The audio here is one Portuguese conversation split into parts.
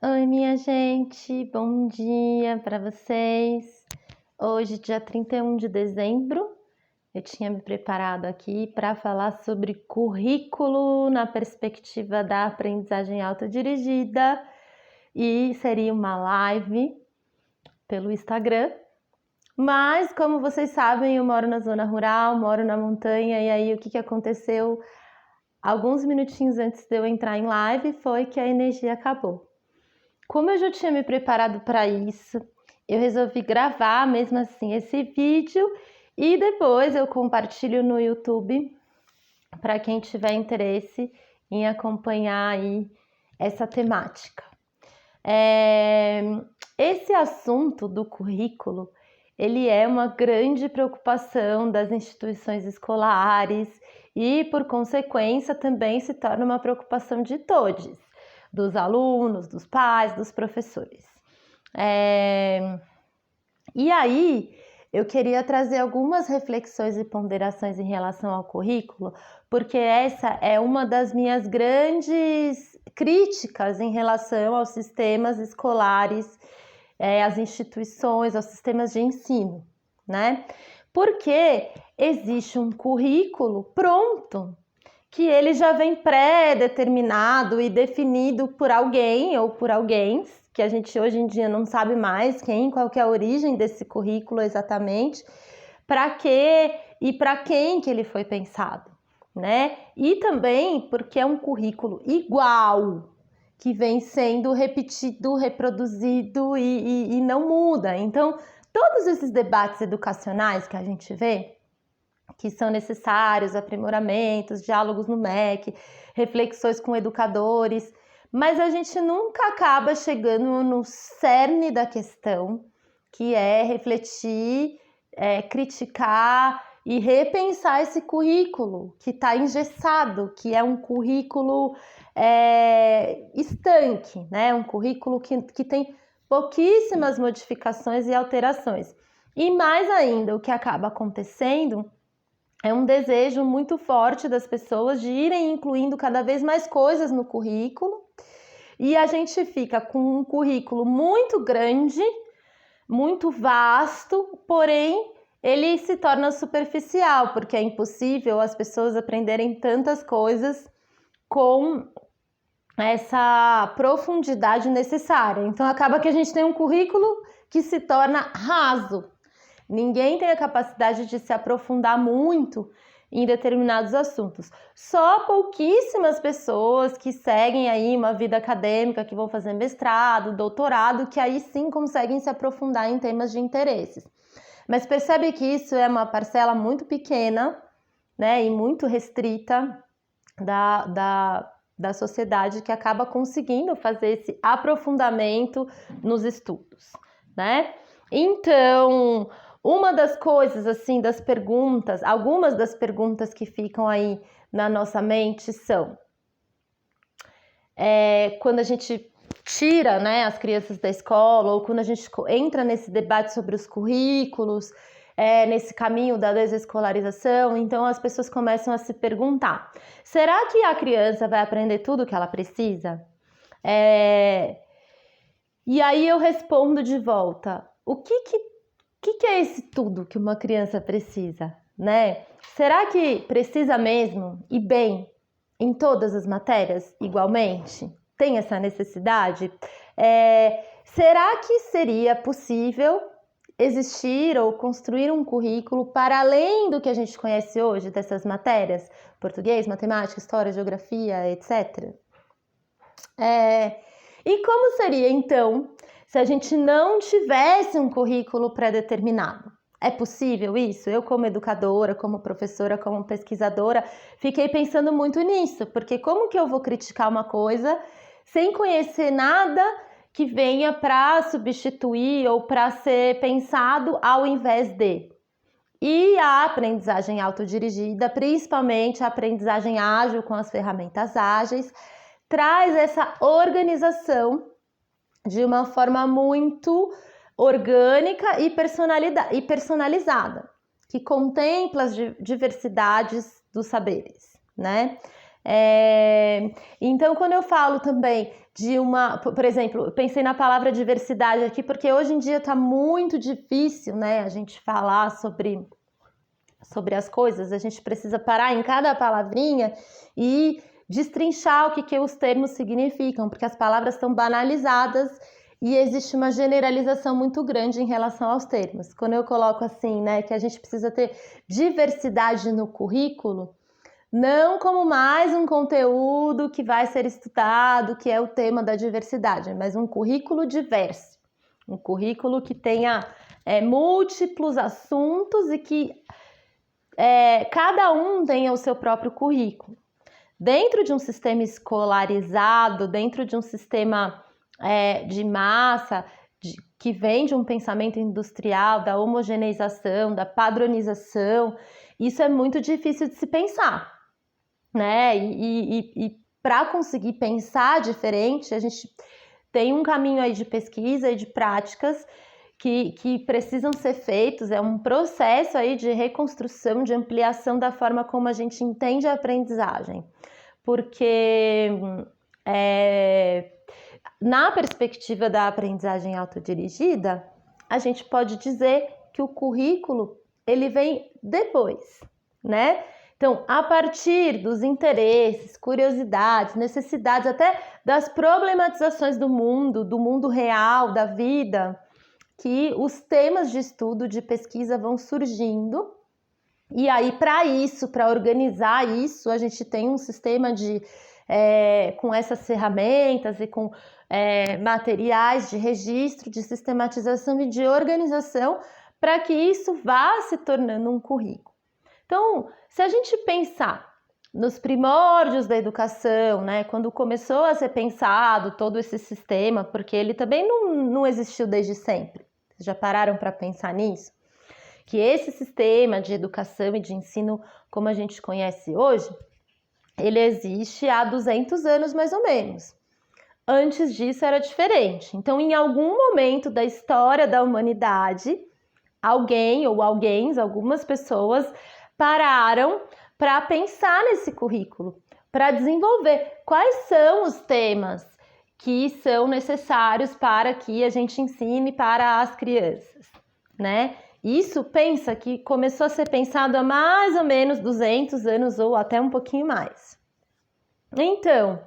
Oi, minha gente, bom dia para vocês. Hoje, dia 31 de dezembro, eu tinha me preparado aqui para falar sobre currículo na perspectiva da aprendizagem autodirigida e seria uma live pelo Instagram. Mas, como vocês sabem, eu moro na zona rural, moro na montanha, e aí o que aconteceu alguns minutinhos antes de eu entrar em live foi que a energia acabou. Como eu já tinha me preparado para isso, eu resolvi gravar mesmo assim esse vídeo e depois eu compartilho no YouTube para quem tiver interesse em acompanhar aí essa temática. Esse assunto do currículo, ele é uma grande preocupação das instituições escolares e, por consequência, também se torna uma preocupação de todos, dos alunos, dos pais, dos professores. E aí, eu queria trazer algumas reflexões e ponderações em relação ao currículo, porque essa é uma das minhas grandes críticas em relação aos sistemas escolares, às instituições, aos sistemas de ensino, né? Porque existe um currículo pronto, que ele já vem pré-determinado e definido por alguém ou por alguém, que a gente hoje em dia não sabe mais qual que é a origem desse currículo exatamente, para quê e para quem que ele foi pensado, né? E também porque é um currículo igual, que vem sendo repetido, reproduzido e não muda. Então, todos esses debates educacionais que a gente vê, que são necessários, aprimoramentos, diálogos no MEC, reflexões com educadores, mas a gente nunca acaba chegando no cerne da questão, que é refletir, criticar e repensar esse currículo que está engessado, que é um currículo estanque, né? Um currículo que tem pouquíssimas modificações e alterações. E mais ainda, o que acaba acontecendo é um desejo muito forte das pessoas de irem incluindo cada vez mais coisas no currículo, e a gente fica com um currículo muito grande, muito vasto, porém ele se torna superficial, porque é impossível as pessoas aprenderem tantas coisas com essa profundidade necessária. Então acaba que a gente tem um currículo que se torna raso. Ninguém tem a capacidade de se aprofundar muito em determinados assuntos. Só pouquíssimas pessoas que seguem aí uma vida acadêmica, que vão fazer mestrado, doutorado, que aí sim conseguem se aprofundar em temas de interesses. Mas percebe que isso é uma parcela muito pequena, né, e muito restrita da sociedade, que acaba conseguindo fazer esse aprofundamento nos estudos, né? Então, uma das coisas, assim, das perguntas, algumas das perguntas que ficam aí na nossa mente são: quando a gente tira, né, as crianças da escola, ou quando a gente entra nesse debate sobre os currículos, nesse caminho da desescolarização, então as pessoas começam a se perguntar: será que a criança vai aprender tudo o que ela precisa? E aí eu respondo de volta: o que é esse tudo que uma criança precisa, né? Será que precisa mesmo e bem em todas as matérias igualmente? Tem essa necessidade? Será que seria possível existir ou construir um currículo para além do que a gente conhece hoje dessas matérias? Português, matemática, história, geografia, etc. E como seria, então, se a gente não tivesse um currículo pré-determinado? É possível isso? Eu, como educadora, como professora, como pesquisadora, fiquei pensando muito nisso, porque como que eu vou criticar uma coisa sem conhecer nada que venha para substituir ou para ser pensado ao invés de? E a aprendizagem autodirigida, principalmente a aprendizagem ágil com as ferramentas ágeis, traz essa organização de uma forma muito orgânica e personalizada, que contempla as diversidades dos saberes, né? Então, quando eu falo também por exemplo, eu pensei na palavra diversidade aqui, porque hoje em dia está muito difícil, né, a gente falar sobre as coisas, a gente precisa parar em cada palavrinha e destrinchar o que os termos significam, porque as palavras estão banalizadas e existe uma generalização muito grande em relação aos termos. Quando eu coloco assim, né, que a gente precisa ter diversidade no currículo, não como mais um conteúdo que vai ser estudado, que é o tema da diversidade, mas um currículo diverso, um currículo que tenha múltiplos assuntos e que cada um tenha o seu próprio currículo. Dentro de um sistema escolarizado, dentro de um sistema de massa, que vem de um pensamento industrial, da homogeneização, da padronização, isso é muito difícil de se pensar, né? E para conseguir pensar diferente, a gente tem um caminho aí de pesquisa e de práticas que precisam ser feitos, é um processo aí de reconstrução, de ampliação da forma como a gente entende a aprendizagem, porque na perspectiva da aprendizagem autodirigida, a gente pode dizer que o currículo ele vem depois, né? Então, a partir dos interesses, curiosidades, necessidades, até das problematizações do mundo real, da vida, que os temas de estudo, de pesquisa vão surgindo. E aí, para organizar isso, a gente tem um sistema com essas ferramentas e com materiais de registro, de sistematização e de organização para que isso vá se tornando um currículo. Então, se a gente pensar nos primórdios da educação, né, quando começou a ser pensado todo esse sistema, porque ele também não existiu desde sempre. Vocês já pararam para pensar nisso? Que esse sistema de educação e de ensino, como a gente conhece hoje, ele existe há 200 anos mais ou menos. Antes disso era diferente. Então, em algum momento da história da humanidade, algumas pessoas pararam para pensar nesse currículo, para desenvolver quais são os temas que são necessários para que a gente ensine para as crianças, né? Isso que começou a ser pensado há mais ou menos 200 anos ou até um pouquinho mais. Então,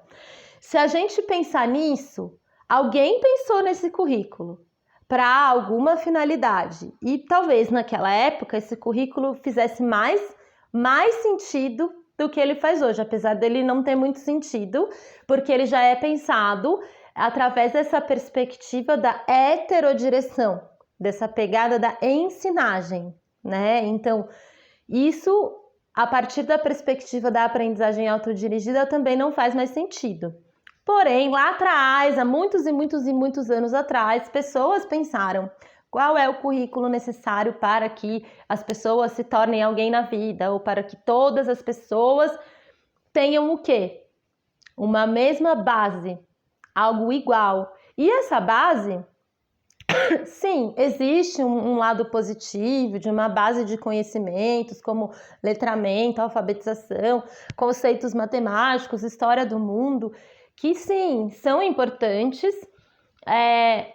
se a gente pensar nisso, alguém pensou nesse currículo para alguma finalidade e talvez naquela época esse currículo fizesse mais sentido do que ele faz hoje, apesar dele não ter muito sentido, porque ele já é pensado através dessa perspectiva da heterodireção, dessa pegada da ensinagem, né? Então, isso, a partir da perspectiva da aprendizagem autodirigida, também não faz mais sentido. Porém, lá atrás, há muitos e muitos e muitos anos atrás, pessoas pensaram qual é o currículo necessário para que as pessoas se tornem alguém na vida, ou para que todas as pessoas tenham o quê? Uma mesma base, algo igual. E essa base, sim, existe um lado positivo de uma base de conhecimentos como letramento, alfabetização, conceitos matemáticos, história do mundo, que sim, são importantes,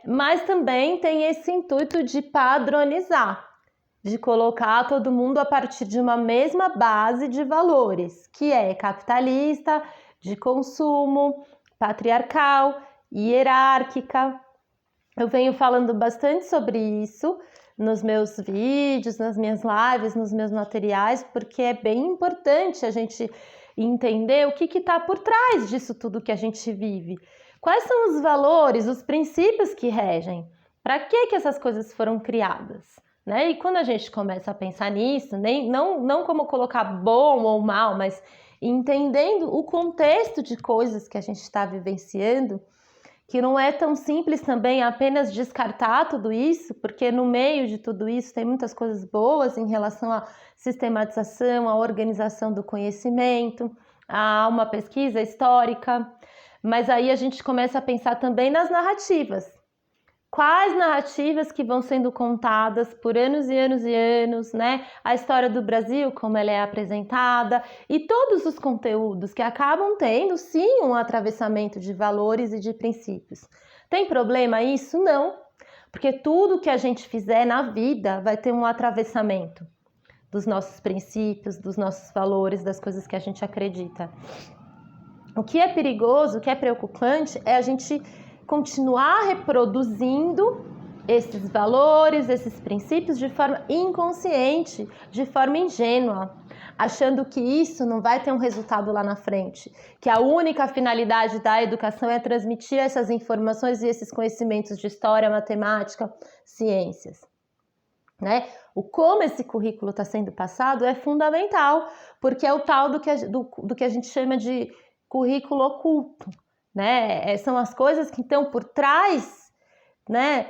mas também tem esse intuito de padronizar, de colocar todo mundo a partir de uma mesma base de valores, que é capitalista, de consumo, patriarcal, hierárquica. Eu venho falando bastante sobre isso nos meus vídeos, nas minhas lives, nos meus materiais, porque é bem importante a gente entender o que está por trás disso tudo que a gente vive. Quais são os valores, os princípios que regem? Para que essas coisas foram criadas? Né? E quando a gente começa a pensar nisso, não como colocar bom ou mal, mas entendendo o contexto de coisas que a gente está vivenciando, que não é tão simples também apenas descartar tudo isso, porque no meio de tudo isso tem muitas coisas boas em relação à sistematização, à organização do conhecimento, a uma pesquisa histórica, mas aí a gente começa a pensar também nas narrativas. Quais narrativas que vão sendo contadas por anos e anos e anos, né? A história do Brasil, como ela é apresentada, e todos os conteúdos que acabam tendo, sim, um atravessamento de valores e de princípios. Tem problema isso? Não, porque tudo que a gente fizer na vida vai ter um atravessamento dos nossos princípios, dos nossos valores, das coisas que a gente acredita. O que é perigoso, o que é preocupante é a gente continuar reproduzindo esses valores, esses princípios de forma inconsciente, de forma ingênua, achando que isso não vai ter um resultado lá na frente, que a única finalidade da educação é transmitir essas informações e esses conhecimentos de história, matemática, ciências, né? O como esse currículo está sendo passado é fundamental, porque é o tal do que a gente chama de currículo oculto, né? São as coisas que estão por trás, né,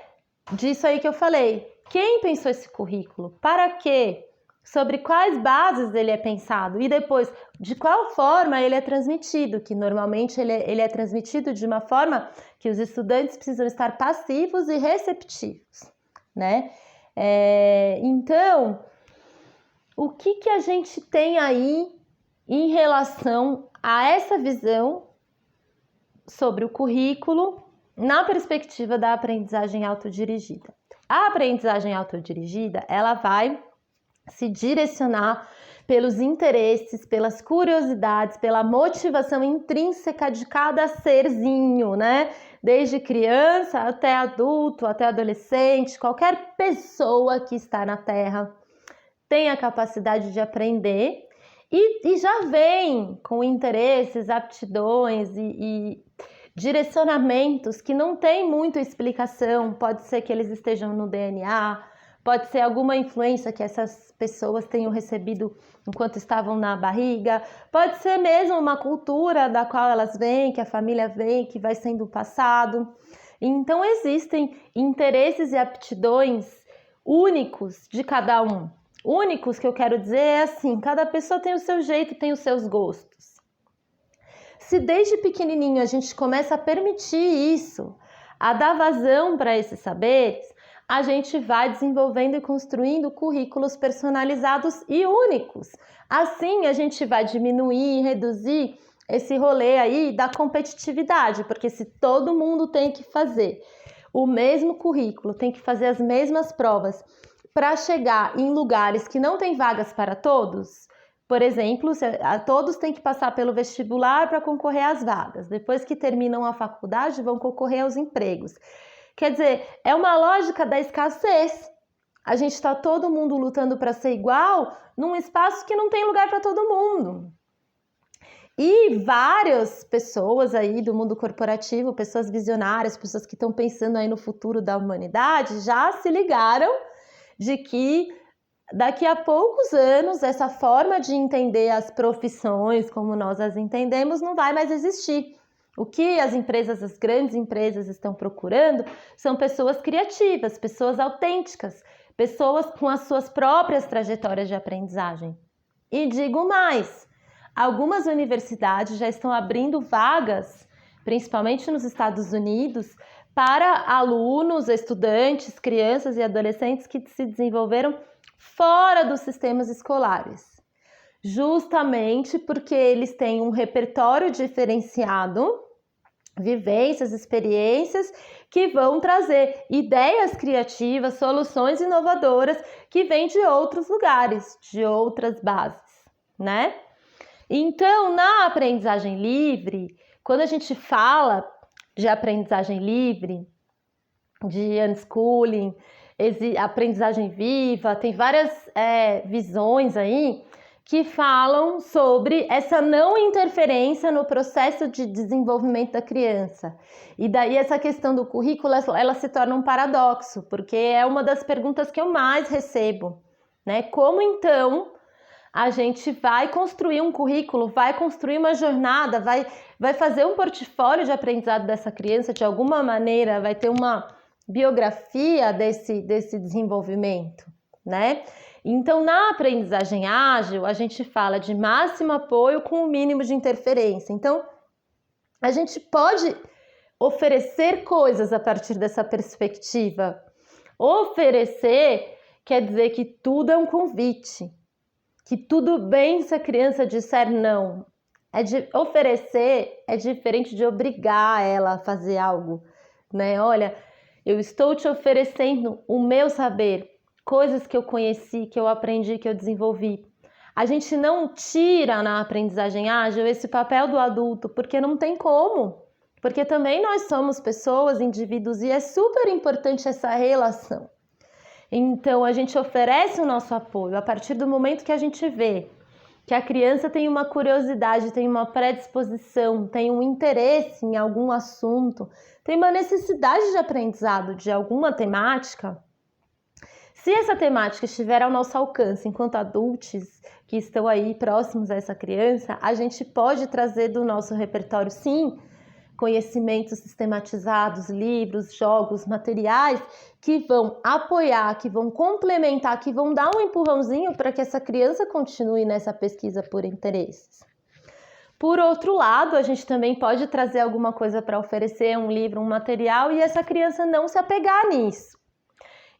disso aí que eu falei. Quem pensou esse currículo? Para quê? Sobre quais bases ele é pensado? E depois, de qual forma ele é transmitido? Que normalmente ele é transmitido de uma forma que os estudantes precisam estar passivos e receptivos, né? Então, o que a gente tem aí em relação a essa visão sobre o currículo na perspectiva da aprendizagem autodirigida? A aprendizagem autodirigida, ela vai se direcionar pelos interesses, pelas curiosidades, pela motivação intrínseca de cada serzinho, né? Desde criança até adulto, até adolescente, qualquer pessoa que está na Terra tem a capacidade de aprender e já vem com interesses, aptidões e direcionamentos que não tem muita explicação. Pode ser que eles estejam no DNA, pode ser alguma influência que essas pessoas tenham recebido enquanto estavam na barriga, pode ser mesmo uma cultura da qual elas vêm, que a família vem, que vai sendo passado. Então existem interesses e aptidões únicos de cada um. Únicos, que eu quero dizer, é assim, cada pessoa tem o seu jeito, tem os seus gostos. Se desde pequenininho a gente começa a permitir isso, a dar vazão para esses saberes, a gente vai desenvolvendo e construindo currículos personalizados e únicos. Assim, a gente vai diminuir e reduzir esse rolê aí da competitividade, porque se todo mundo tem que fazer o mesmo currículo, tem que fazer as mesmas provas para chegar em lugares que não tem vagas para todos, por exemplo, todos têm que passar pelo vestibular para concorrer às vagas. Depois que terminam a faculdade, vão concorrer aos empregos. Quer dizer, é uma lógica da escassez. A gente está todo mundo lutando para ser igual num espaço que não tem lugar para todo mundo. E várias pessoas aí do mundo corporativo, pessoas visionárias, pessoas que estão pensando aí no futuro da humanidade, já se ligaram de que daqui a poucos anos essa forma de entender as profissões como nós as entendemos não vai mais existir. O que as empresas, as grandes empresas estão procurando são pessoas criativas, pessoas autênticas, pessoas com as suas próprias trajetórias de aprendizagem. E digo mais, algumas universidades já estão abrindo vagas, principalmente nos Estados Unidos, para alunos, estudantes, crianças e adolescentes que se desenvolveram fora dos sistemas escolares, justamente porque eles têm um repertório diferenciado, vivências, experiências que vão trazer ideias criativas, soluções inovadoras que vêm de outros lugares, de outras bases, né? Então, na aprendizagem livre, quando a gente fala de aprendizagem livre, de unschooling, aprendizagem viva, tem várias visões aí que falam sobre essa não interferência no processo de desenvolvimento da criança. E daí essa questão do currículo, ela se torna um paradoxo, porque é uma das perguntas que eu mais recebo, né? Como então a gente vai construir um currículo, vai construir uma jornada, vai fazer um portfólio de aprendizado dessa criança de alguma maneira, vai ter uma biografia desse desenvolvimento, né? Então, na aprendizagem ágil, a gente fala de máximo apoio com o mínimo de interferência. Então, a gente pode oferecer coisas a partir dessa perspectiva. Oferecer quer dizer que tudo é um convite, que tudo bem se a criança disser não. Oferecer é diferente de obrigar ela a fazer algo, né? Olha, eu estou te oferecendo o meu saber, coisas que eu conheci, que eu aprendi, que eu desenvolvi. A gente não tira na aprendizagem ágil esse papel do adulto, porque não tem como. Porque também nós somos pessoas, indivíduos, e é super importante essa relação. Então, a gente oferece o nosso apoio a partir do momento que a gente vê que a criança tem uma curiosidade, tem uma predisposição, tem um interesse em algum assunto, tem uma necessidade de aprendizado de alguma temática. Se essa temática estiver ao nosso alcance enquanto adultos que estão aí próximos a essa criança, a gente pode trazer do nosso repertório, sim, conhecimentos sistematizados, livros, jogos, materiais que vão apoiar, que vão complementar, que vão dar um empurrãozinho para que essa criança continue nessa pesquisa por interesses. Por outro lado, a gente também pode trazer alguma coisa para oferecer, um livro, um material, e essa criança não se apegar nisso.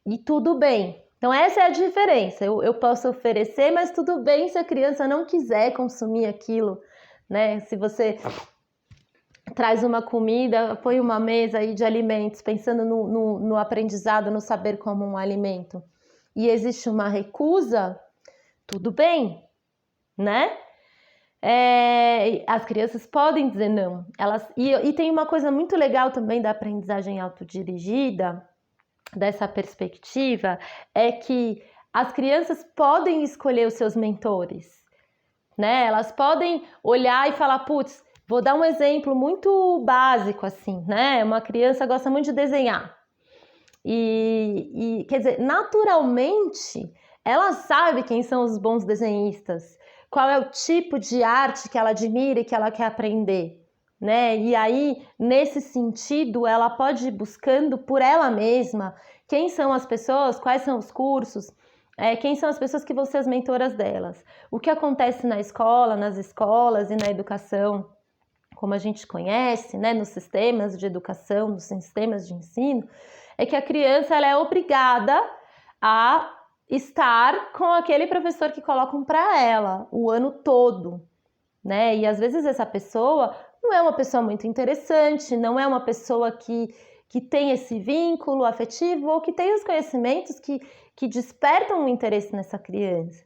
E tudo bem. Então essa é a diferença. Eu posso oferecer, mas tudo bem se a criança não quiser consumir aquilo, né? Se você traz uma comida, põe uma mesa aí de alimentos, pensando no aprendizado, no saber como um alimento, e existe uma recusa, tudo bem, né? As crianças podem dizer não. E tem uma coisa muito legal também da aprendizagem autodirigida, dessa perspectiva, é que as crianças podem escolher os seus mentores, né? Elas podem olhar e falar, putz, vou dar um exemplo muito básico assim, né? Uma criança gosta muito de desenhar e quer dizer, naturalmente, ela sabe quem são os bons desenhistas, qual é o tipo de arte que ela admira e que ela quer aprender, né? E aí, nesse sentido, ela pode ir buscando por ela mesma quem são as pessoas, quais são os cursos, quem são as pessoas que vão ser as mentoras delas. O que acontece na escola, nas escolas e na educação, como a gente conhece, né, nos sistemas de educação, nos sistemas de ensino, é que a criança ela é obrigada a estar com aquele professor que colocam para ela o ano todo, né? E às vezes essa pessoa não é uma pessoa muito interessante, não é uma pessoa que tem esse vínculo afetivo ou que tem os conhecimentos que despertam um interesse nessa criança.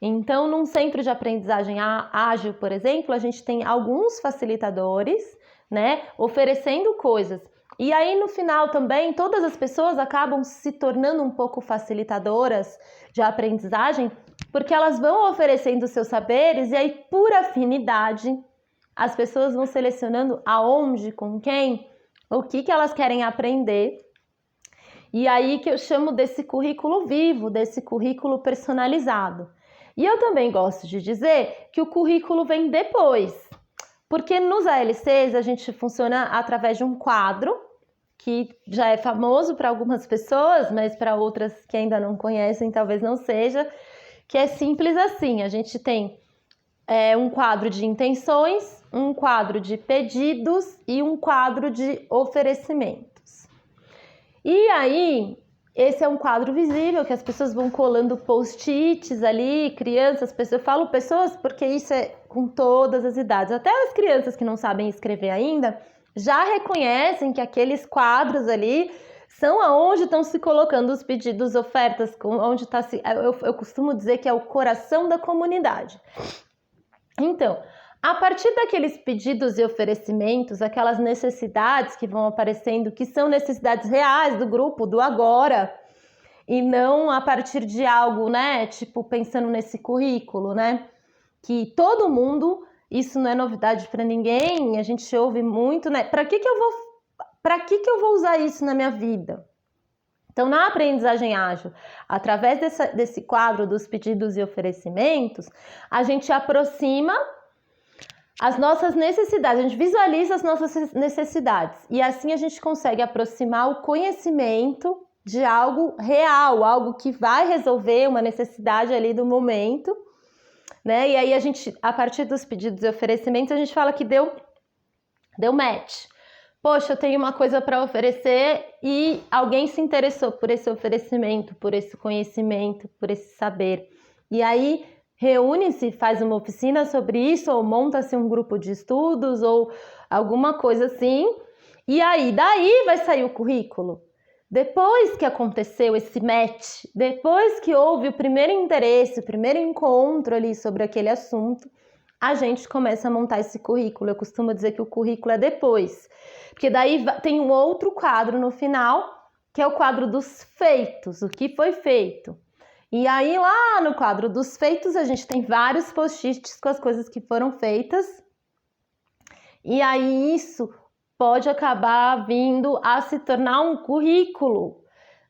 Então, num centro de aprendizagem ágil, por exemplo, a gente tem alguns facilitadores, né, oferecendo coisas. E aí, no final também, todas as pessoas acabam se tornando um pouco facilitadoras de aprendizagem, porque elas vão oferecendo seus saberes e aí, por afinidade, as pessoas vão selecionando aonde, com quem, o que elas querem aprender. E aí que eu chamo desse currículo vivo, desse currículo personalizado. E eu também gosto de dizer que o currículo vem depois, porque nos ALCs a gente funciona através de um quadro, que já é famoso para algumas pessoas, mas para outras que ainda não conhecem talvez não seja, que é simples assim, a gente tem um quadro de intenções, um quadro de pedidos e um quadro de oferecimentos. E aí, esse é um quadro visível que as pessoas vão colando post-its ali, crianças, pessoas. Eu falo pessoas porque isso é com todas as idades. Até as crianças que não sabem escrever ainda já reconhecem que aqueles quadros ali são aonde estão se colocando os pedidos, ofertas, onde está se. Eu costumo dizer que é o coração da comunidade. Então, a partir daqueles pedidos e oferecimentos, aquelas necessidades que vão aparecendo, que são necessidades reais do grupo, do agora, e não a partir de algo, né, tipo pensando nesse currículo, né, que todo mundo, isso não é novidade para ninguém, a gente ouve muito, né, para que eu vou usar isso na minha vida? Então, na aprendizagem ágil, através desse quadro dos pedidos e oferecimentos, a gente aproxima as nossas necessidades, a gente visualiza as nossas necessidades e assim a gente consegue aproximar o conhecimento de algo real, algo que vai resolver uma necessidade ali do momento, né? E aí a partir dos pedidos e oferecimentos, a gente fala que deu match. poxa, eu tenho uma coisa para oferecer e alguém se interessou por esse oferecimento, por esse conhecimento, por esse saber. E aí reúne-se, faz uma oficina sobre isso, ou monta-se um grupo de estudos, ou alguma coisa assim, e aí daí vai sair o currículo. Depois que aconteceu esse match, depois que houve o primeiro interesse, o primeiro encontro ali sobre aquele assunto, a gente começa a montar esse currículo. Eu costumo dizer que o currículo é depois, porque daí tem um outro quadro no final, que é o quadro dos feitos, o que foi feito. E aí lá no quadro dos feitos a gente tem vários post-its com as coisas que foram feitas, e aí isso pode acabar vindo a se tornar um currículo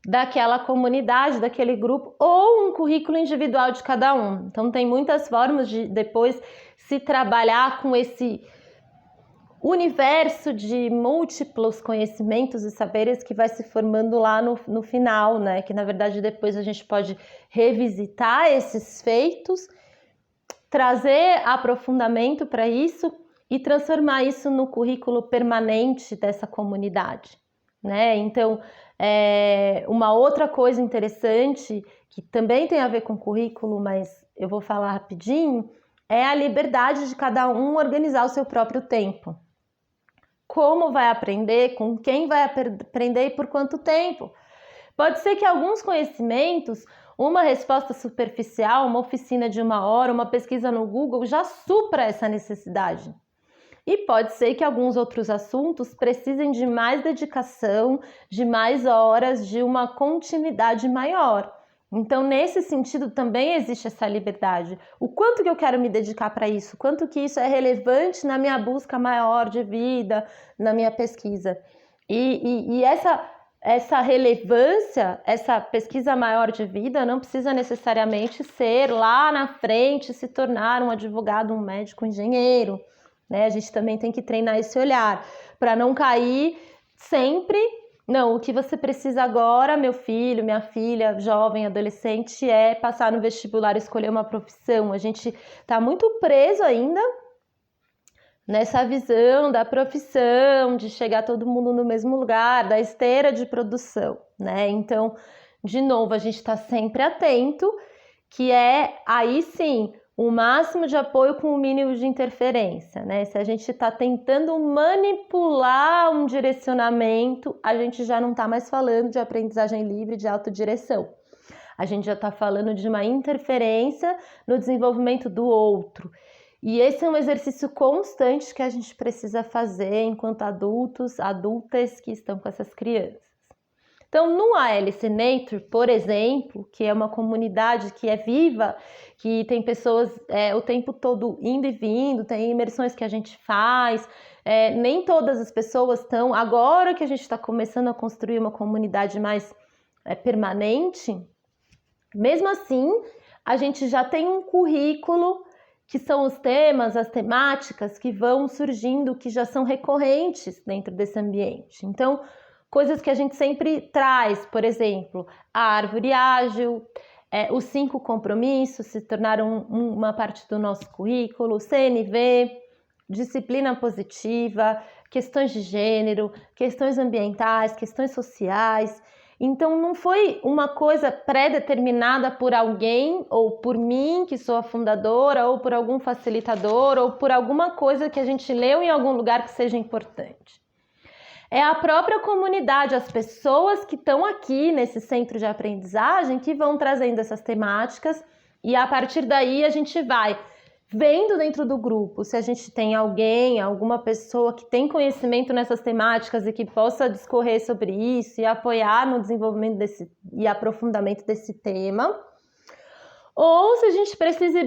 daquela comunidade, daquele grupo, ou um currículo individual de cada um. Então tem muitas formas de depois se trabalhar com esse universo de múltiplos conhecimentos e saberes que vai se formando lá no final, né? Que na verdade depois a gente pode revisitar esses feitos, trazer aprofundamento para isso e transformar isso no currículo permanente dessa comunidade, né? Então, uma outra coisa interessante que também tem a ver com currículo, mas eu vou falar rapidinho, é a liberdade de cada um organizar o seu próprio tempo. Como vai aprender, com quem vai aprender e por quanto tempo. Pode ser que alguns conhecimentos, uma resposta superficial, uma oficina de 1 hora, uma pesquisa no Google já supra essa necessidade. E pode ser que alguns outros assuntos precisem de mais dedicação, de mais horas, de uma continuidade maior. Então, nesse sentido, também existe essa liberdade. O quanto que eu quero me dedicar para isso? Quanto que isso é relevante na minha busca maior de vida, na minha pesquisa? E essa relevância, essa pesquisa maior de vida não precisa necessariamente ser lá na frente, se tornar um advogado, um médico, um engenheiro, né? A gente também tem que treinar esse olhar para não cair sempre. Não, o que você precisa agora, meu filho, minha filha, jovem, adolescente, é passar no vestibular, escolher uma profissão. A gente está muito preso ainda nessa visão da profissão, de chegar todo mundo no mesmo lugar, da esteira de produção, né? Então, de novo, a gente está sempre atento, que é aí sim o máximo de apoio com o mínimo de interferência, né? Se a gente está tentando manipular um direcionamento, a gente já não está mais falando de aprendizagem livre, de autodireção. A gente já está falando de uma interferência no desenvolvimento do outro. E esse é um exercício constante que a gente precisa fazer enquanto adultos, adultas que estão com essas crianças. Então, no ALC Nature, por exemplo, que é uma comunidade que é viva, que tem pessoas o tempo todo indo e vindo, tem imersões que a gente faz, nem todas as pessoas estão. Agora que a gente está começando a construir uma comunidade mais permanente, mesmo assim, a gente já tem um currículo que são os temas, as temáticas que vão surgindo, que já são recorrentes dentro desse ambiente. Então, coisas que a gente sempre traz, por exemplo, a árvore ágil, os 5 compromissos se tornaram uma parte do nosso currículo, CNV, disciplina positiva, questões de gênero, questões ambientais, questões sociais. Então, não foi uma coisa pré-determinada por alguém, ou por mim, que sou a fundadora, ou por algum facilitador, ou por alguma coisa que a gente leu em algum lugar que seja importante. É a própria comunidade, as pessoas que estão aqui nesse centro de aprendizagem que vão trazendo essas temáticas e a partir daí a gente vai vendo dentro do grupo se a gente tem alguém, alguma pessoa que tem conhecimento nessas temáticas e que possa discorrer sobre isso e apoiar no desenvolvimento e aprofundamento desse tema. Ou se a gente precisa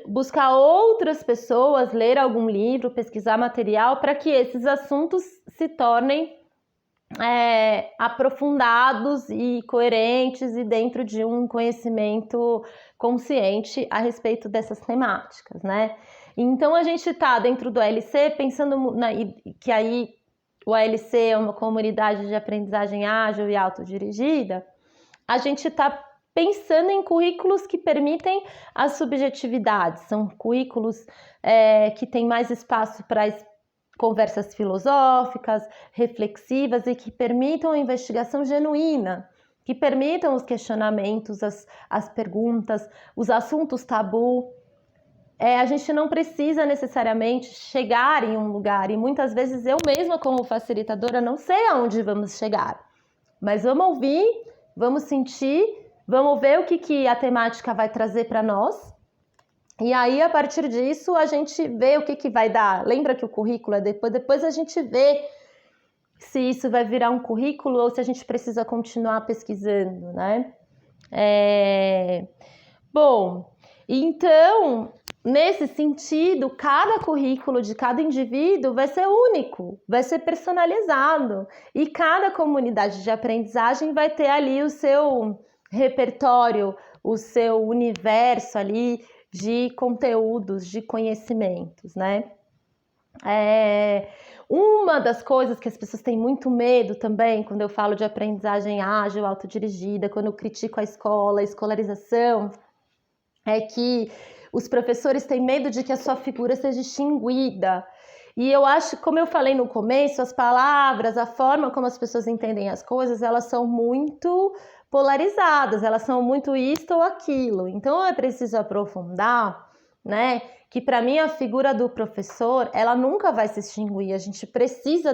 buscar outras pessoas, ler algum livro, pesquisar material para que esses assuntos se tornem aprofundados e coerentes e dentro de um conhecimento consciente a respeito dessas temáticas, né? Então a gente está dentro do ALC pensando que aí o ALC é uma comunidade de aprendizagem ágil e autodirigida, a gente está pensando em currículos que permitem as subjetividades, são currículos que têm mais espaço para conversas filosóficas, reflexivas e que permitam a investigação genuína, que permitam os questionamentos, as perguntas, os assuntos tabu. A gente não precisa necessariamente chegar em um lugar, e muitas vezes eu mesma, como facilitadora, não sei aonde vamos chegar, mas vamos ouvir, vamos sentir, vamos ver o que a temática vai trazer para nós. E aí, a partir disso, a gente vê o que vai dar. Lembra que o currículo é depois a gente vê se isso vai virar um currículo ou se a gente precisa continuar pesquisando, né? Bom, então, nesse sentido, cada currículo de cada indivíduo vai ser único, vai ser personalizado. E cada comunidade de aprendizagem vai ter ali o seu repertório, o seu universo ali de conteúdos, de conhecimentos, né? Uma das coisas que as pessoas têm muito medo também, quando eu falo de aprendizagem ágil, autodirigida, quando eu critico a escola, a escolarização, é que os professores têm medo de que a sua figura seja extinguida. E eu acho, como eu falei no começo, as palavras, a forma como as pessoas entendem as coisas, elas são muito polarizadas, elas são muito isto ou aquilo. Então é preciso aprofundar, né? Que para mim a figura do professor, ela nunca vai se extinguir. A gente precisa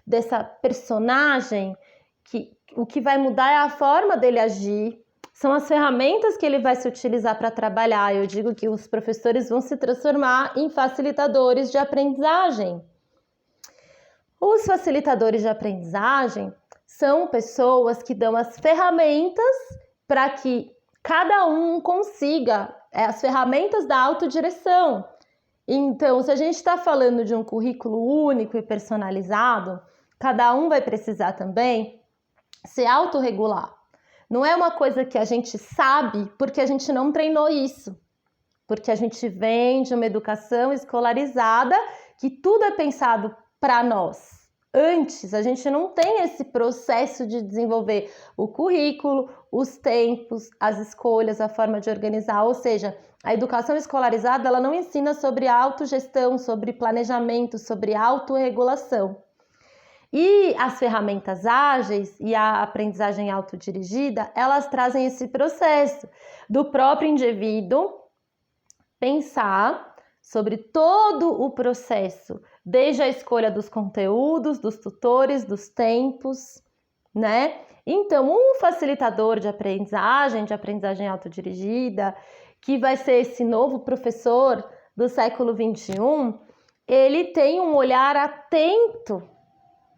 dessa personagem que o que vai mudar é a forma dele agir, são as ferramentas que ele vai se utilizar para trabalhar. Eu digo que os professores vão se transformar em facilitadores de aprendizagem. Os facilitadores de aprendizagem são pessoas que dão as ferramentas para que cada um consiga as ferramentas da autodireção. Então, se a gente está falando de um currículo único e personalizado, cada um vai precisar também se autorregular. Não é uma coisa que a gente sabe porque a gente não treinou isso, porque a gente vem de uma educação escolarizada que tudo é pensado para nós. Antes, a gente não tem esse processo de desenvolver o currículo, os tempos, as escolhas, a forma de organizar. Ou seja, a educação escolarizada ela não ensina sobre autogestão, sobre planejamento, sobre autorregulação. E as ferramentas ágeis e a aprendizagem autodirigida, elas trazem esse processo do próprio indivíduo pensar sobre todo o processo, desde a escolha dos conteúdos, dos tutores, dos tempos, né? Então, um facilitador de aprendizagem autodirigida, que vai ser esse novo professor do século XXI, ele tem um olhar atento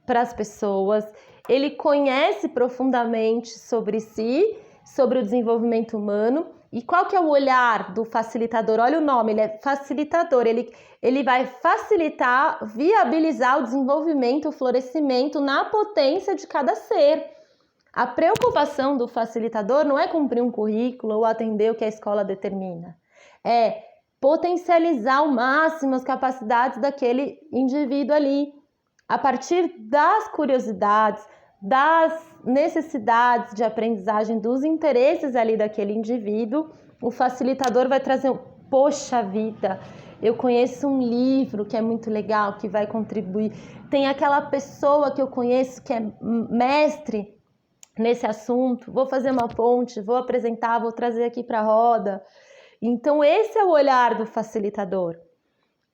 para as pessoas, ele conhece profundamente sobre si, sobre o desenvolvimento humano. E qual que é o olhar do facilitador? Olha o nome, ele é facilitador, ele vai facilitar, viabilizar o desenvolvimento, o florescimento na potência de cada ser. A preocupação do facilitador não é cumprir um currículo ou atender o que a escola determina, é potencializar ao máximo as capacidades daquele indivíduo ali, a partir das curiosidades, das necessidades de aprendizagem, dos interesses ali daquele indivíduo. O facilitador vai trazer, poxa vida, eu conheço um livro que é muito legal, que vai contribuir. Tem aquela pessoa que eu conheço que é mestre nesse assunto, vou fazer uma ponte, vou apresentar, vou trazer aqui para a roda. Então esse é o olhar do facilitador.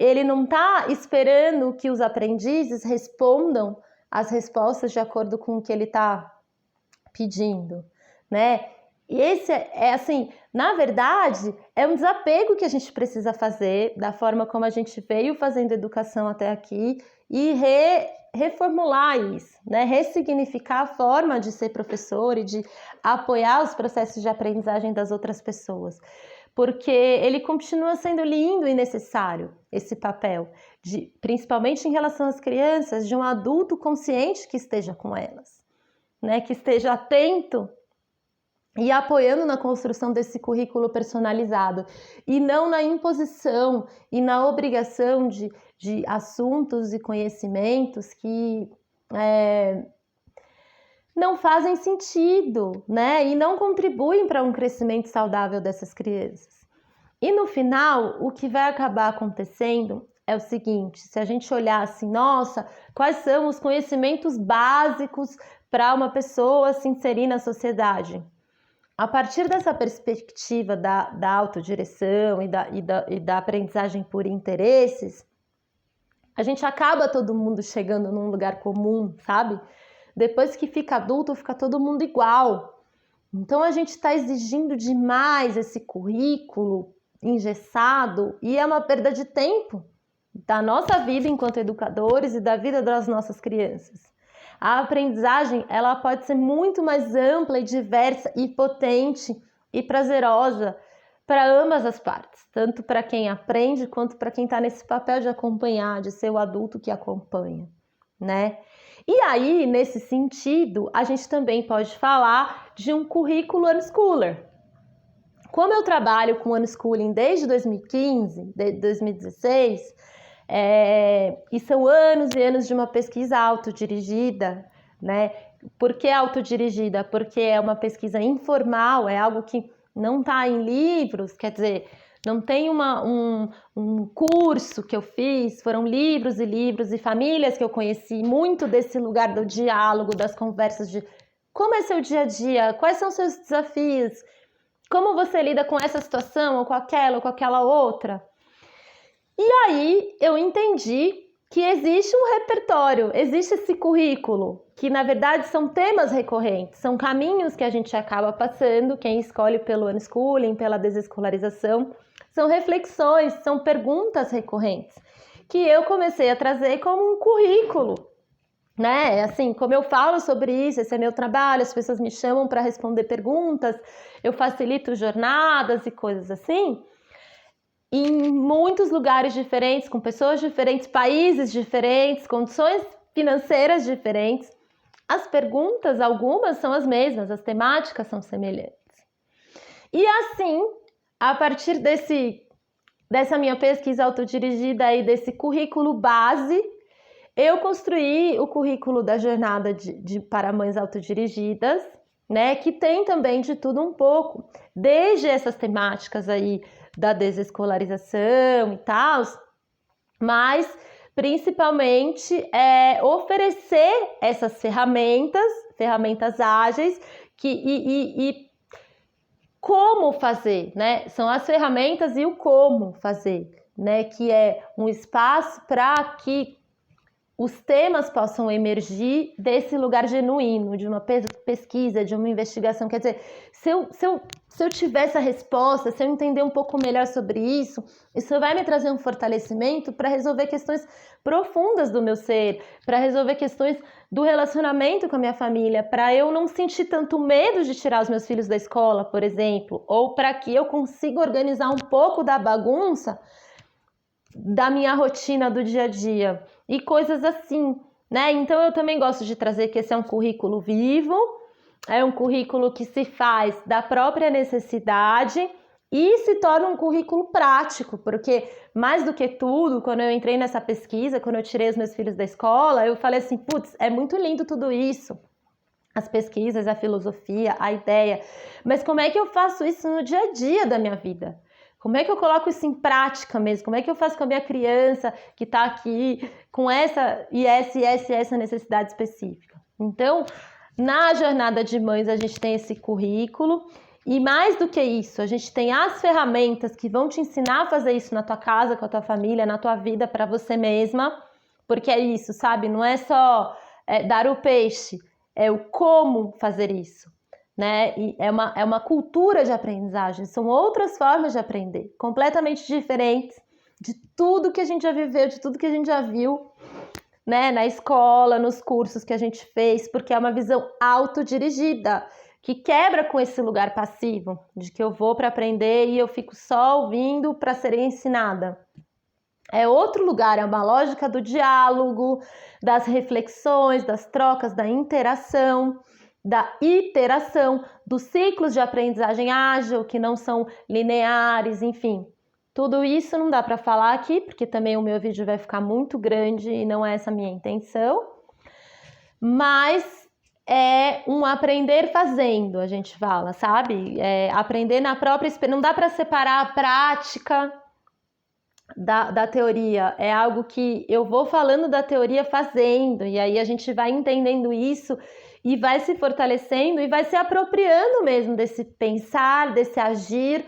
Ele não está esperando que os aprendizes respondam as respostas de acordo com o que ele está pedindo, né? E esse é assim, na verdade, é um desapego que a gente precisa fazer da forma como a gente veio fazendo educação até aqui e reformular isso, né? Ressignificar a forma de ser professor e de apoiar os processos de aprendizagem das outras pessoas. Porque ele continua sendo lindo e necessário, esse papel, principalmente em relação às crianças, de um adulto consciente que esteja com elas, né? Que esteja atento e apoiando na construção desse currículo personalizado, e não na imposição e na obrigação de assuntos e conhecimentos que não fazem sentido, né? E não contribuem para um crescimento saudável dessas crianças. E no final, o que vai acabar acontecendo é o seguinte: se a gente olhar assim, nossa, quais são os conhecimentos básicos para uma pessoa se inserir na sociedade? A partir dessa perspectiva da autodireção e da aprendizagem por interesses, a gente acaba todo mundo chegando num lugar comum, sabe? Depois que fica adulto, fica todo mundo igual. Então a gente está exigindo demais esse currículo engessado e é uma perda de tempo da nossa vida enquanto educadores e da vida das nossas crianças. A aprendizagem, ela pode ser muito mais ampla e diversa e potente e prazerosa para ambas as partes, tanto para quem aprende quanto para quem está nesse papel de acompanhar, de ser o adulto que acompanha, né? E aí, nesse sentido, a gente também pode falar de um currículo unschooler. Como eu trabalho com unschooling desde 2015, desde 2016, e são anos e anos de uma pesquisa autodirigida, né? Por que autodirigida? Porque é uma pesquisa informal, é algo que não está em livros, quer dizer, não tem um curso que eu fiz, foram livros e livros e famílias que eu conheci, muito desse lugar do diálogo, das conversas de como é seu dia a dia, quais são seus desafios, como você lida com essa situação ou com aquela outra. E aí eu entendi que existe um repertório, existe esse currículo, que na verdade são temas recorrentes, são caminhos que a gente acaba passando, quem escolhe pelo unschooling, pela desescolarização, são reflexões, são perguntas recorrentes, que eu comecei a trazer como um currículo, né? Assim, como eu falo sobre isso, esse é meu trabalho, as pessoas me chamam para responder perguntas, eu facilito jornadas e coisas assim, em muitos lugares diferentes, com pessoas diferentes, países diferentes, condições financeiras diferentes. As perguntas, algumas são as mesmas, as temáticas são semelhantes. E assim, a partir dessa minha pesquisa autodirigida e desse currículo base, eu construí o currículo da jornada para mães autodirigidas, né, que tem também de tudo um pouco, desde essas temáticas aí da desescolarização e tal, mas principalmente oferecer essas ferramentas ágeis e como fazer, né? São as ferramentas e o como fazer, né? Que é um espaço para que os temas possam emergir desse lugar genuíno, de uma pesquisa, de uma investigação. Quer dizer, se eu tiver essa resposta, se eu entender um pouco melhor sobre isso vai me trazer um fortalecimento para resolver questões profundas do meu ser, para resolver questões do relacionamento com a minha família, para eu não sentir tanto medo de tirar os meus filhos da escola, por exemplo, ou para que eu consiga organizar um pouco da bagunça da minha rotina do dia a dia e coisas assim, né? Então eu também gosto de trazer que esse é um currículo vivo, é um currículo que se faz da própria necessidade e se torna um currículo prático, porque mais do que tudo, quando eu entrei nessa pesquisa, quando eu tirei os meus filhos da escola, eu falei assim, putz, é muito lindo tudo isso, as pesquisas, a filosofia, a ideia, mas como é que eu faço isso no dia a dia da minha vida? Como é que eu coloco isso em prática mesmo? Como é que eu faço com a minha criança que está aqui com essa necessidade específica? Então, na jornada de mães, a gente tem esse currículo e mais do que isso, a gente tem as ferramentas que vão te ensinar a fazer isso na tua casa, com a tua família, na tua vida, para você mesma, porque é isso, sabe? Não é só dar o peixe, é o como fazer isso. Né? E é uma cultura de aprendizagem, são outras formas de aprender, completamente diferentes de tudo que a gente já viveu, de tudo que a gente já viu, né? Na escola, nos cursos que a gente fez, porque é uma visão autodirigida, que quebra com esse lugar passivo, de que eu vou para aprender e eu fico só ouvindo para ser ensinada. É outro lugar, é uma lógica do diálogo, das reflexões, das trocas, da interação, da iteração, dos ciclos de aprendizagem ágil, que não são lineares, enfim. Tudo isso não dá para falar aqui, porque também o meu vídeo vai ficar muito grande e não é essa a minha intenção. Mas é um aprender fazendo, a gente fala, sabe? Aprender na própria experiência. Não dá para separar a prática da teoria, é algo que eu vou falando da teoria fazendo, e aí a gente vai entendendo isso e vai se fortalecendo e vai se apropriando mesmo desse pensar, desse agir,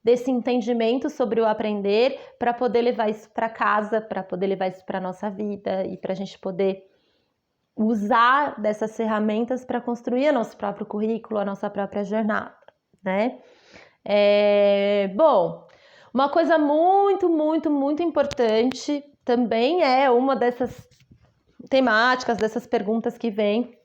desse entendimento sobre o aprender, para poder levar isso para casa, para poder levar isso para a nossa vida e para a gente poder usar dessas ferramentas para construir o nosso próprio currículo, a nossa própria jornada, né? Bom, uma coisa muito, muito, muito importante também é uma dessas temáticas, dessas perguntas que vem,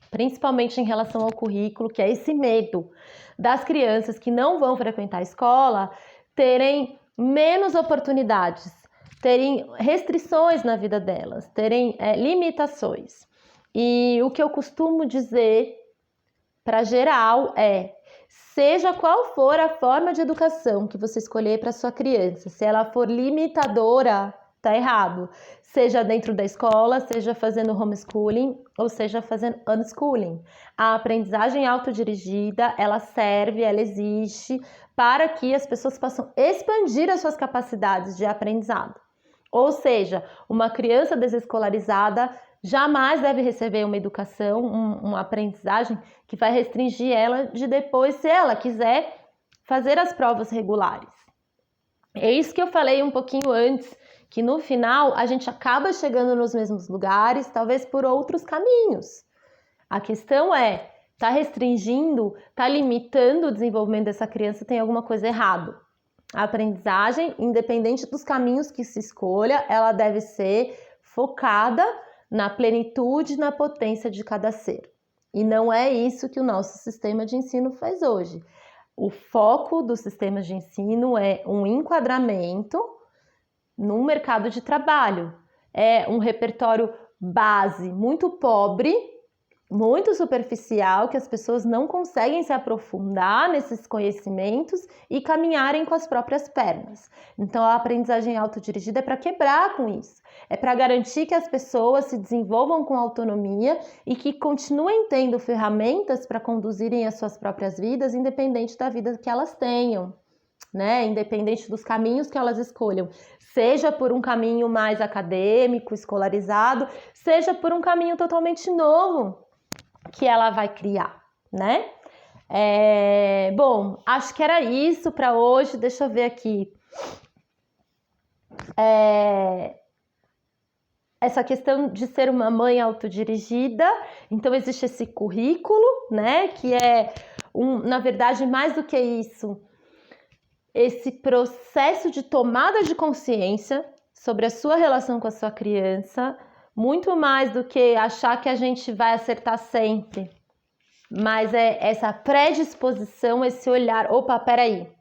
principalmente em relação ao currículo, que é esse medo das crianças que não vão frequentar a escola terem menos oportunidades, terem restrições na vida delas, terem limitações. E o que eu costumo dizer para geral é: seja qual for a forma de educação que você escolher para sua criança, se ela for limitadora, tá errado. Seja dentro da escola, seja fazendo homeschooling ou seja fazendo unschooling. A aprendizagem autodirigida, ela serve, ela existe para que as pessoas possam expandir as suas capacidades de aprendizado. Ou seja, uma criança desescolarizada jamais deve receber uma educação, uma aprendizagem que vai restringir ela de depois, se ela quiser, fazer as provas regulares. É isso que eu falei um pouquinho antes, que no final a gente acaba chegando nos mesmos lugares, talvez por outros caminhos. A questão é, tá restringindo, tá limitando o desenvolvimento dessa criança, tem alguma coisa errado. A aprendizagem, independente dos caminhos que se escolha, ela deve ser focada na plenitude, na potência de cada ser. E não é isso que o nosso sistema de ensino faz hoje. O foco do sistema de ensino é um enquadramento no mercado de trabalho. É um repertório base muito pobre, muito superficial, que as pessoas não conseguem se aprofundar nesses conhecimentos e caminharem com as próprias pernas. Então, a aprendizagem autodirigida é para quebrar com isso. É para garantir que as pessoas se desenvolvam com autonomia e que continuem tendo ferramentas para conduzirem as suas próprias vidas, independente da vida que elas tenham, né? Independente dos caminhos que elas escolham. Seja por um caminho mais acadêmico, escolarizado, seja por um caminho totalmente novo que ela vai criar, né? Bom, acho que era isso para hoje. Deixa eu ver aqui. Essa questão de ser uma mãe autodirigida, então existe esse currículo, né? Que é, na verdade, mais do que isso, esse processo de tomada de consciência sobre a sua relação com a sua criança, muito mais do que achar que a gente vai acertar sempre, mas é essa predisposição, esse olhar, opa, peraí,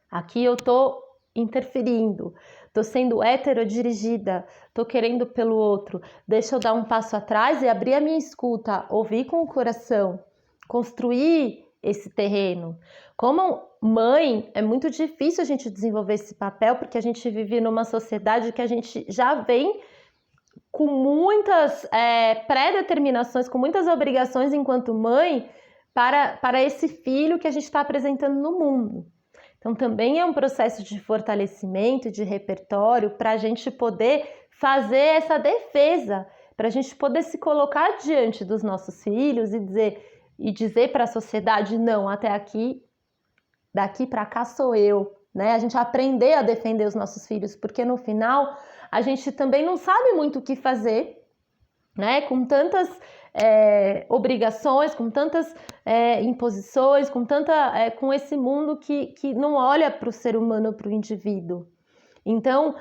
aqui eu tô interferindo, tô sendo heterodirigida, tô querendo pelo outro, deixa eu dar um passo atrás e abrir a minha escuta, ouvir com o coração, construir esse terreno. Como mãe, é muito difícil a gente desenvolver esse papel, porque a gente vive numa sociedade que a gente já vem com muitas pré-determinações, com muitas obrigações enquanto mãe para esse filho que a gente está apresentando no mundo. Então também é um processo de fortalecimento, de repertório, para a gente poder fazer essa defesa, para a gente poder se colocar diante dos nossos filhos e dizer para a sociedade, não, até aqui, daqui para cá sou eu, né? A gente aprender a defender os nossos filhos, porque no final a gente também não sabe muito o que fazer, né? Com tantas obrigações, com tantas imposições, com esse mundo que não olha para o ser humano, para o indivíduo. Então,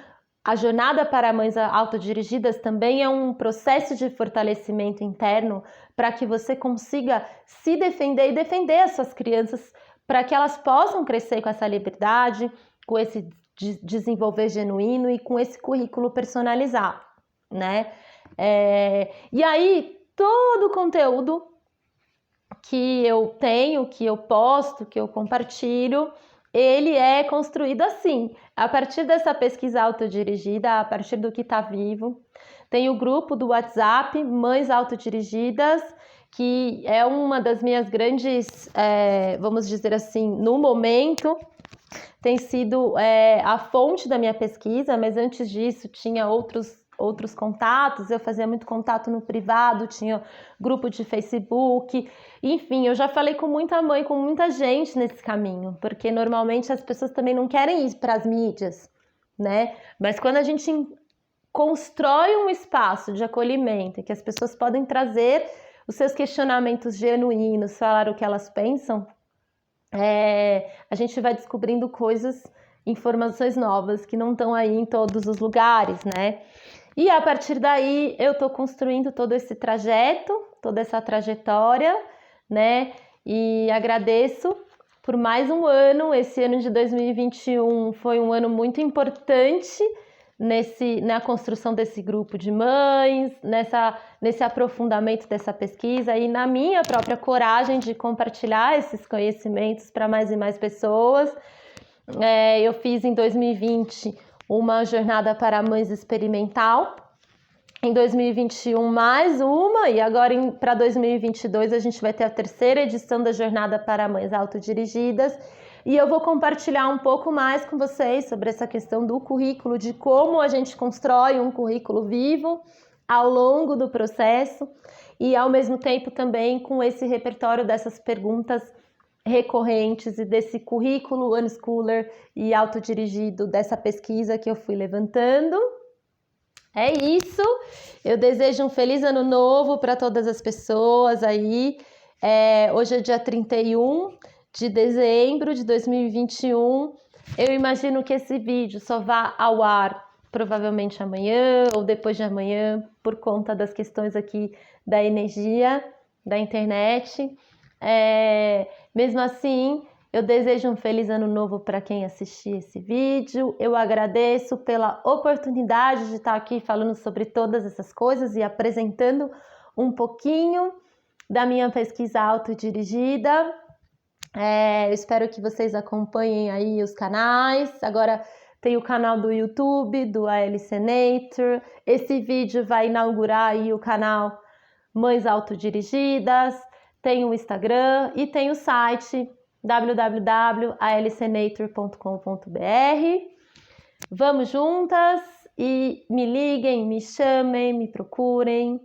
a jornada para mães autodirigidas também é um processo de fortalecimento interno para que você consiga se defender e defender as suas crianças, para que elas possam crescer com essa liberdade, com esse desenvolver genuíno e com esse currículo personalizado, né? E aí, todo o conteúdo que eu tenho, que eu posto, que eu compartilho, ele é construído assim, a partir dessa pesquisa autodirigida, a partir do que está vivo. Tem o grupo do WhatsApp, Mães Autodirigidas, que é uma das minhas grandes, vamos dizer assim, no momento, tem sido a fonte da minha pesquisa, mas antes disso tinha outros contatos, eu fazia muito contato no privado, tinha grupo de Facebook, enfim, eu já falei com muita mãe, com muita gente nesse caminho, porque normalmente as pessoas também não querem ir para as mídias, né? Mas quando a gente constrói um espaço de acolhimento, que as pessoas podem trazer os seus questionamentos genuínos, falar o que elas pensam, a gente vai descobrindo coisas, informações novas que não estão aí em todos os lugares, né? E a partir daí eu estou construindo todo esse trajeto, toda essa trajetória, né? E agradeço por mais um ano. Esse ano de 2021 foi um ano muito importante na construção desse grupo de mães, nesse aprofundamento dessa pesquisa e na minha própria coragem de compartilhar esses conhecimentos para mais e mais pessoas. Eu fiz em 2020 uma jornada para mães experimental, em 2021 mais uma, e agora para 2022 a gente vai ter a terceira edição da jornada para mães autodirigidas. E eu vou compartilhar um pouco mais com vocês sobre essa questão do currículo, de como a gente constrói um currículo vivo ao longo do processo e, ao mesmo tempo, também com esse repertório dessas perguntas recorrentes e desse currículo unschooler e autodirigido, dessa pesquisa que eu fui levantando. É isso, eu desejo um feliz ano novo para todas as pessoas aí. Hoje é dia 31 de dezembro de 2021. Eu imagino que esse vídeo só vá ao ar provavelmente amanhã ou depois de amanhã, por conta das questões aqui da energia, da internet. Mesmo assim, eu desejo um feliz ano novo para quem assistir esse vídeo. Eu agradeço pela oportunidade de estar aqui falando sobre todas essas coisas e apresentando um pouquinho da minha pesquisa autodirigida. Eu espero que vocês acompanhem aí os canais. Agora tem o canal do YouTube, do ALCenator. Esse vídeo vai inaugurar aí o canal Mães Autodirigidas. Tem o Instagram e tem o site www.alcenator.com.br. Vamos juntas e me liguem, me chamem, me procurem.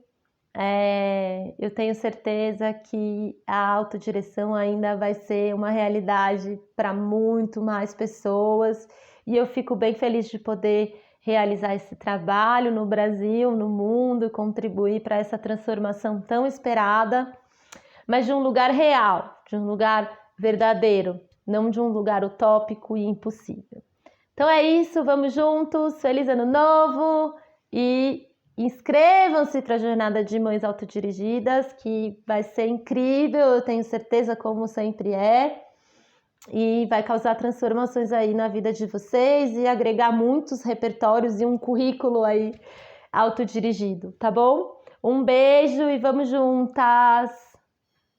Eu tenho certeza que a autodireção ainda vai ser uma realidade para muito mais pessoas e eu fico bem feliz de poder realizar esse trabalho no Brasil, no mundo, contribuir para essa transformação tão esperada, mas de um lugar real, de um lugar verdadeiro, não de um lugar utópico e impossível. Então é isso, vamos juntos, feliz ano novo e inscrevam-se para a jornada de mães autodirigidas, que vai ser incrível, eu tenho certeza, como sempre é, e vai causar transformações aí na vida de vocês e agregar muitos repertórios e um currículo aí autodirigido, tá bom? Um beijo e vamos juntas!